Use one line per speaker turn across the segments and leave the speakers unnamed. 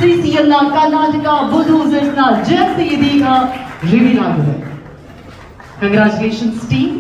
CCL ನ Karnataka bulldozers ನ Jersey ಇದೀಗ ರಿವೀಲ್ ಆಗಿದೆ. Congratulations team.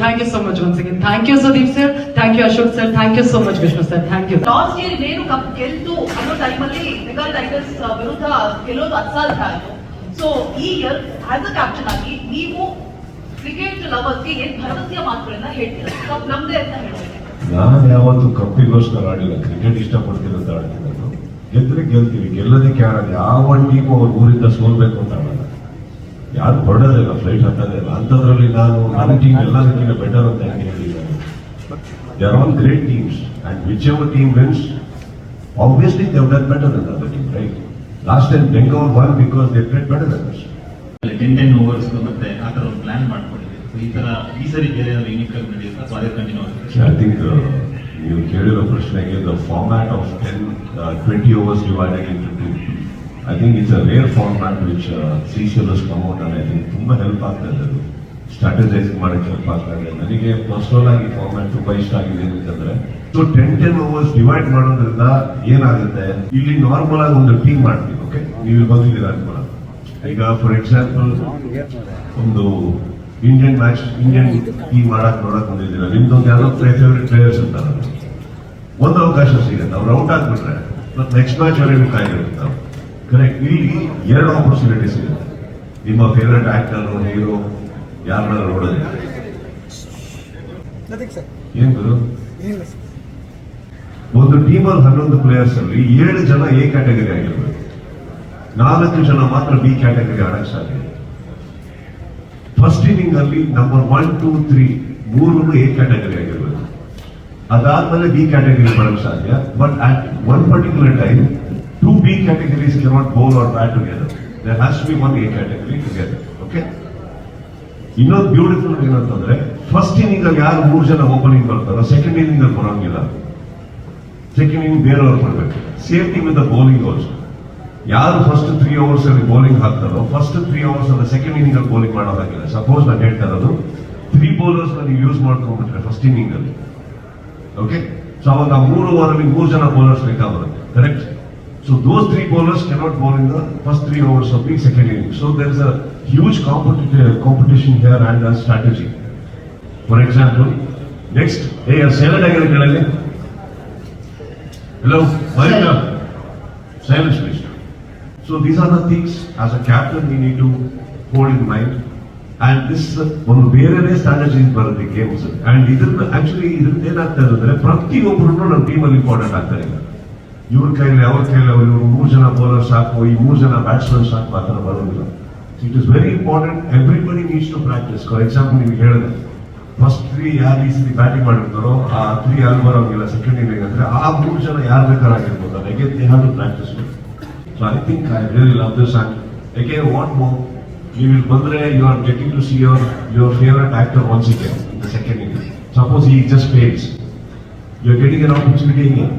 Thank you so much once again. Thank you Sudeep sir, thank you Ashok sir, thank you so much Vishnu sir, thank you.
Last year ಇನ್ನೇನು cup ಗೆಲ್ತು ಅನ್ನೋ ಟೈಮಲ್ಲಿ Bengal tigers ವಿರುದ್ಧ ಗೆಲ್ಲೋದು ಅಸಾಧ್ಯ ಆಯಿತು. ಸೊ ಈ ಇಯರ್ ಆಸ್ ಅ ಕ್ಯಾಪ್ಟನ್ ಆಗಿ ನೀವು ಕ್ರಿಕೆಟ್ ಲವರ್ಸ್ಗೆ ಏನ್ ಭರವಸೆಯ ಮಾತುಗಳನ್ನ ಹೇಳ್ತೀರಾ? ಕಪ್ ನಮ್ದೇ ಅಂತ ಹೇಳ್ಬೇಕು.
ನಾನು ಯಾವತ್ತು ಕಪ್ಪಿಗೋಸ್ಕರ ಆಡಿಲ್ಲ, ಕ್ರಿಕೆಟ್ ಇಷ್ಟಪಡ್ತೀನಿ ಅಂತ ಆಡ್ತಿದ್ದು. ಗೆದ್ರೆ ಗೆಲ್ತೀವಿ, ಗೆಲ್ಲೋದಕ್ಕೆ ಆಡೋದು. ಯಾವ ಟೀಮು ಅವ್ರ ಊರಿಂದ ಸೋಲ್ಬೇಕು ಅಂತ ಆಡಲ್ಲ, ಯಾರು ಹೊರಡೋದೇ ಇಲ್ಲ, ಫ್ಲೈಟ್ ಹತ್ತೋದೇ ಇಲ್ಲ. ಅಂಥದ್ರಲ್ಲಿ ನಾನು ನನ್ನ ಟೀಮ್ ಎಲ್ಲದಕ್ಕಿಂತ ಬೆಟರ್ ಅಂತ ಹೆಂಗೆ ಹೇಳಿದ್ದಾರೆ. They are all great teams and whichever team wins obviously they have done better than the other team, right? Last time Bengal won because they played better than us.
10 overs ಮತ್ತೆ ಆ ತರ ಒಂದು plan ಮಾಡ್ಕೊಂಡಿದ್ದೀವಿ. ಈ ತರ ಈ ಸರಿ ಬೇರೆ ಏನಾದ್ರು ಯೂನಿಕ್ ಆಗಿ ನಡೆಯುತ್ತಾ ಅಥವಾ ಅದೇ ಕಂಟಿನ್ಯೂ ಆಗುತ್ತೆ?
I think ನೀವು ಕೇಳಿರೋ ಪ್ರಶ್ನೆಗೆ the format of 20 overs divided into 2, I think it's a rare format which CCL has come out and I think ತುಂಬಾ ಹೆಲ್ಪ್ ಆಗ್ತಾ ಇದೆ. ಅದು ಸ್ಟ್ರಾಟಜೈಸಿಂಗ್ ಮಾಡಕ್ಕೆ ಹೆಲ್ಪ್ ಆಗ್ತಾ ಇದೆ. ನನಗೆ ಪರ್ಸನಲ್ ಆಗಿ ಫಾರ್ಮ್ಯಾಟ್ ತುಂಬಾ ಇಷ್ಟ ಆಗಿದೆ. ಏನಂತಂದ್ರೆ ಸೊ 10 overs ಡಿವೈಡ್ ಮಾಡೋದ್ರಿಂದ ಏನಾಗುತ್ತೆ, ಇಲ್ಲಿ ನಾರ್ಮಲ್ ಆಗಿ ಒಂದು ಟೀಮ್ ಮಾಡ್ತೀವಿ. ಓಕೆ, ನೀವು ಬಂದಿದ್ದೀರಾ ಅನ್ಕೊಳ್ಳ. ಈಗ ಫಾರ್ ಎಕ್ಸಾಂಪಲ್ ಒಂದು ಇಂಡಿಯನ್ ಟೀಮ್ ನೋಡಕ್ ಬಂದಿದ್ದೀರಾ, ನಿಮ್ದೊಂದು ಯಾವ್ದೋ ಫೇವರೇಟ್ ಪ್ಲೇಯರ್ಸ್ ಇರ್ತಾರೆ, ಒಂದು ಅವಕಾಶ ಸಿಗುತ್ತೆ. ಅವ್ರು ಔಟ್ ಆಗ್ಬಿಟ್ರೆ ಮತ್ತೆ ನೆಕ್ಸ್ಟ್ ಮ್ಯಾಚ್ ವರೆಗೂ ಕಾಯಿರುತ್ತೆ. ಕರೆಕ್ಟ್, ಇಲ್ಲಿ 2 ಆಪರ್ಚುನಿಟಿ ಸಿಗುತ್ತೆ. ನಿಮ್ಮ ಫೇವರೇಟ್ ಆಕ್ಟರ್, ಹೀರೋ ಯಾರನ್ನ ನೋಡೋದು. ಏನ್ ಗುರು, ಒಂದು ಟೀಮಲ್ಲಿ 11 ಪ್ಲೇಯರ್ಸ್ ಅಲ್ಲಿ 7 ಜನ ಎ ಕ್ಯಾಟಗರಿ ಆಗಿರ್ಬೇಕು, 4 ಜನ ಮಾತ್ರ ಬಿ ಕ್ಯಾಟಗರಿ ಆಡಕ್ ಸಾಧ್ಯ. ಫಸ್ಟ್ ಇನ್ನಿಂಗ್ ಅಲ್ಲಿ ನಂಬರ್ 1, 2, 3 ಮೂರು ಎ ಕ್ಯಾಟಗರಿ ಆಗಿರ್ಬೇಕು. ಅದಾದ್ಮೇಲೆ ಬಿ ಕ್ಯಾಟಗರಿ ಬರಕ್ ಸಾಧ್ಯ. But at one particular time 2 B categories cannot bowl or bat together. There has to be 1 A category together. Okay? ಇನ್ನೊಂದು ಬ್ಯೂಟಿಫುಲ್ ಏನಂತಂದ್ರೆ, ಫಸ್ಟ್ ಇನ್ನಿಂಗ್ ಅಲ್ಲಿ ಯಾರು 3 ಜನ ಓಪನಿಂಗ್ ಬರ್ತಾರೋ ಸೆಕೆಂಡ್ ಇನ್ನಿಂಗ್ ಅಲ್ಲಿ ಬರೋಂಗಿಲ್ಲ. ಸೆಕೆಂಡ್ ಇನ್ನಿಂಗ್ ಬೇರೆಯವ್ರು ಬರ್ಬೇಕು. Same thing with the bowling also. ಯಾರು ಫಸ್ಟ್ 3 overs ಅಲ್ಲಿ ಬೌಲಿಂಗ್ ಹಾಕ್ತಾರೋ ಫಸ್ಟ್ 3 overs ಅಲ್ಲಿ ಸೆಕೆಂಡ್ ಇನ್ನಿಂಗ್ ಅಲ್ಲಿ ಬೌಲಿಂಗ್ ಮಾಡೋದಾಗಿಲ್ಲ. ಸಪೋಸ್ ನಾನು ಹೇಳ್ತಾ ಇರೋದು 3 bowlers ನೀವು ಯೂಸ್ ಮಾಡ್ಕೊಂಡ್ಬಿಟ್ರೆ ಫಸ್ಟ್ ಇನ್ನಿಂಗ್ ಅಲ್ಲಿ, ಓಕೆ, ಸೊ ಅವಾಗ 3 over ಅಲ್ಲಿ 3 ಜನ ಬೌಲರ್ಸ್ ಬೇಕಾಗುತ್ತೆ. Correct? So those 3 bowlers cannot bowl in the first 3 overs of the second inning. So there is a huge competition here and a strategy. For example, next, hey, silent again. Hello, Marina. Silence, please. So these are the things as a captain we need to hold in mind. And this is one ಬೇರೆ strategies ಬರುತ್ತೆ games. And ಇದನ್ನ actually ಇದರಿಂದ ಏನಾಗ್ತಾ ಇದ್ರೆ ಪ್ರತಿಯೊಬ್ಬರು ನಮ್ಮ ಟೀಮಲ್ಲಿ important ಆಗ್ತಾರೆ. ಇವ್ರ ಕೈಲಿ ಅವ್ರ ಕೈಲಿ ಅವರು 3 ಜನ ಬೌಲರ್ ಸಾಕು, ಈ 3 ಜನ ಬ್ಯಾಟ್ಸ್ಮನ್ ಸಾಕು, ಆ ಥರ ಬರೋದಿಲ್ಲ. It is very important. Everybody needs to practise. For example ನೀವು ಹೇಳಿದ್ರೆ ಫಸ್ಟ್ 3 ಯಾರು ಈ ಸತಿ ಬ್ಯಾಟಿಂಗ್ ಮಾಡಿರ್ತಾರೋ ಆ 3 ಯಾರು ಬರೋಂಗಿಲ್ಲ ಸೆಕೆಂಡ್ ಇನ್ನಿಂಗ್ ಅಂದ್ರೆ ಆ 3 ಜನ ಯಾರು ಬೇಕಾರಾಗಿರ್ಬೋದು. Again they have to practise. So I think I really love this. And again what more, ನೀವು ಇಲ್ಲಿ ಬಂದ್ರೆ you are getting to see your favourite actor once again in the second inning. Suppose he just fails, you are getting an opportunity again.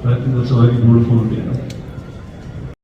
So I think that's a very beautiful thing.